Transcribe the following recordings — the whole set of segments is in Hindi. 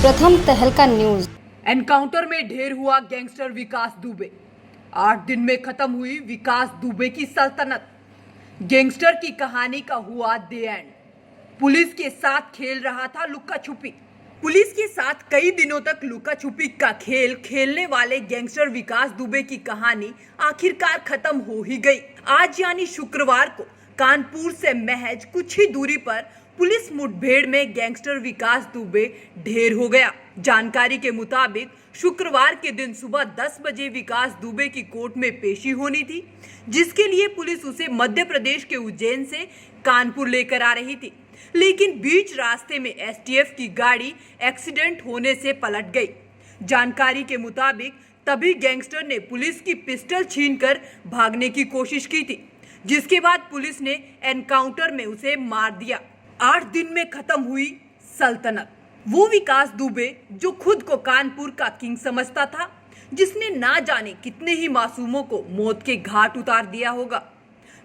प्रथम तहलका न्यूज। एनकाउंटर में ढेर हुआ गैंगस्टर विकास दुबे। 8 दिन में खत्म हुई विकास दुबे की सल्तनत। गैंगस्टर की कहानी का हुआ द एंड। पुलिस के साथ खेल रहा था लुका छुपी। पुलिस के साथ कई दिनों तक लुका छुपी का खेल खेलने वाले गैंगस्टर विकास दुबे की कहानी आखिरकार खत्म हो ही गई। आज यानी शुक्रवार को कानपुर से महज कुछ ही दूरी पर पुलिस मुठभेड़ में गैंगस्टर विकास दुबे ढेर हो गया। जानकारी के मुताबिक शुक्रवार के दिन सुबह 10 बजे विकास दुबे की कोर्ट में पेशी होनी थी, जिसके लिए पुलिस उसे मध्य प्रदेश के उज्जैन से कानपुर लेकर आ रही थी। लेकिन बीच रास्ते में एसटीएफ की गाड़ी एक्सीडेंट होने से पलट गई। जानकारी के मुताबिक तभी गैंगस्टर ने पुलिस की पिस्टल छीनकर भागने की कोशिश की थी, जिसके बाद पुलिस ने एनकाउंटर में उसे मार दिया। 8 दिन में खत्म हुई सल्तनत। वो विकास दुबे जो खुद को कानपुर का किंग समझता था, जिसने ना जाने कितने ही मासूमों को मौत के घाट उतार दिया होगा।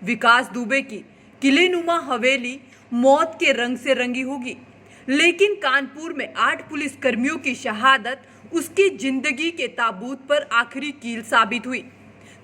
विकास दुबे की किलेनुमा हवेली मौत के रंग से रंगी होगी, लेकिन कानपुर में 8 पुलिस कर्मियों की शहादत उसकी जिंदगी के ताबूत पर आखिरी कील साबित हुई।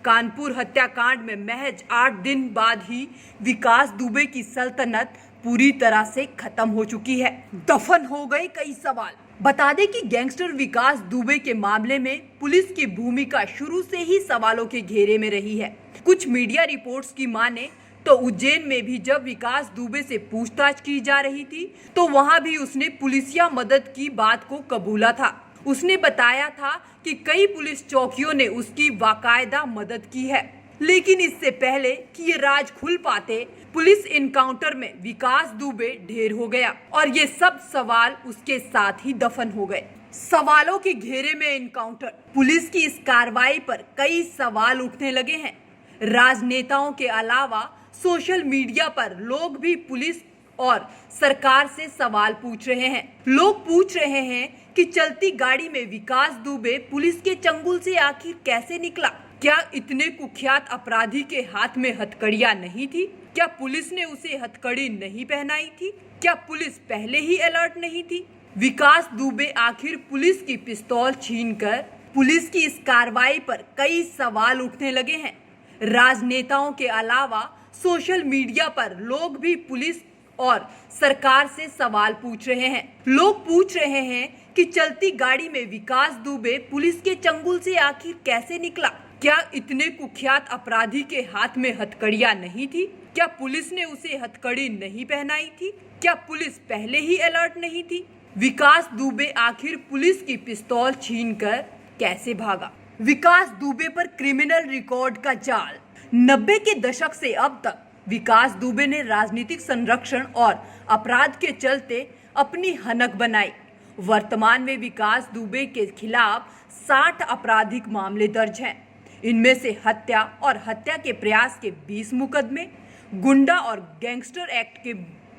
कानपुर हत्याकांड में महज 8 दिन बाद ही विकास दुबे की सल्तनत पूरी तरह से खत्म हो चुकी है। दफन हो गए कई सवाल। बता दें कि गैंगस्टर विकास दुबे के मामले में पुलिस की भूमिका शुरू से ही सवालों के घेरे में रही है। कुछ मीडिया रिपोर्ट्स की माने तो उज्जैन में भी जब विकास दुबे से पूछताछ की जा रही थी, तो वहां भी उसने पुलिसिया मदद की बात को कबूला था। उसने बताया था कि कई पुलिस चौकियों ने उसकी बाकायदा मदद की है। लेकिन इससे पहले कि ये राज खुल पाते, पुलिस इनकाउंटर में विकास दुबे ढेर हो गया और ये सब सवाल उसके साथ ही दफन हो गए। सवालों के घेरे में इनकाउंटर। पुलिस की इस कार्रवाई पर कई सवाल उठने लगे हैं। राजनेताओं के अलावा सोशल मीडिया पर लोग भी पुलिस और सरकार से सवाल पूछ रहे हैं। लोग पूछ रहे हैं कि चलती गाड़ी में विकास दुबे पुलिस के चंगुल से आखिर कैसे निकला? क्या इतने कुख्यात अपराधी के हाथ में हथकड़ियां नहीं थी? क्या पुलिस ने उसे हथकड़ी नहीं पहनाई थी? क्या पुलिस पहले ही अलर्ट नहीं थी? विकास दुबे आखिर पुलिस की पिस्तौल छीनकर? पुलिस की इस कार्रवाई पर कई सवाल उठने लगे हैं। राजनेताओं के अलावा सोशल मीडिया पर लोग भी पुलिस और सरकार से सवाल पूछ रहे हैं। लोग पूछ रहे हैं कि चलती गाड़ी में विकास दुबे पुलिस के चंगुल से आखिर कैसे निकला? क्या इतने कुख्यात अपराधी के हाथ में हथकड़ियां नहीं थी? क्या पुलिस ने उसे हथकड़ी नहीं पहनाई थी? क्या पुलिस पहले ही अलर्ट नहीं थी? विकास दुबे आखिर पुलिस की पिस्तौल छीनकर कैसे भागा? विकास दुबे पर क्रिमिनल रिकॉर्ड का जाल। 90 के दशक से अब तक विकास दुबे ने राजनीतिक संरक्षण और अपराध के चलते अपनी हनक बनाई। वर्तमान में विकास दुबे के खिलाफ 60 आपराधिक मामले दर्ज हैं। इनमें से हत्या और हत्या के प्रयास के 20 मुकदमे, गुंडा और गैंगस्टर एक्ट के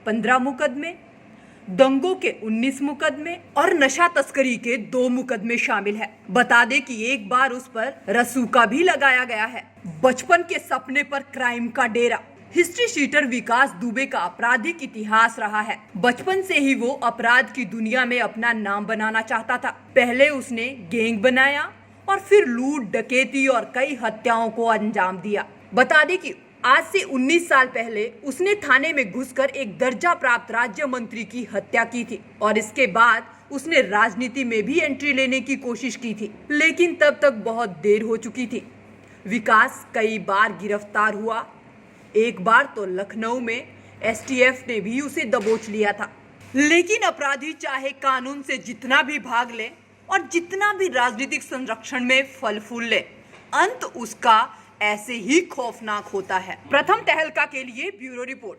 15 मुकदमे, दंगों के 19 मुकदमे और नशा तस्करी के 2 मुकदमे शामिल है। बता दें कि एक बार उस पर रसूखा भी लगाया गया है। बचपन के सपने पर क्राइम का डेरा। हिस्ट्री शीटर विकास दुबे का आपराधिक इतिहास रहा है। बचपन से ही वो अपराध की दुनिया में अपना नाम बनाना चाहता था। पहले उसने गैंग बनाया और फिर लूट, डकैती और कई हत्याओं को अंजाम दिया। बता दें कि आज से 19 साल पहले उसने थाने में घुसकर एक दर्जा प्राप्त राज्य मंत्री की हत्या की थी और इसके बाद उसने राजनीति में भी एंट्री लेने की कोशिश की थी, लेकिन तब तक बहुत देर हो चुकी थी। विकास कई बार गिरफ्तार हुआ। एक बार तो लखनऊ में एसटीएफ ने भी उसे दबोच लिया था। लेकिन अपराधी चाहे कानून से जितना भी भाग ले और जितना भी राजनीतिक संरक्षण में फल फूल ले, अंत उसका ऐसे ही खौफनाक होता है। प्रथम तहलका के लिए ब्यूरो रिपोर्ट।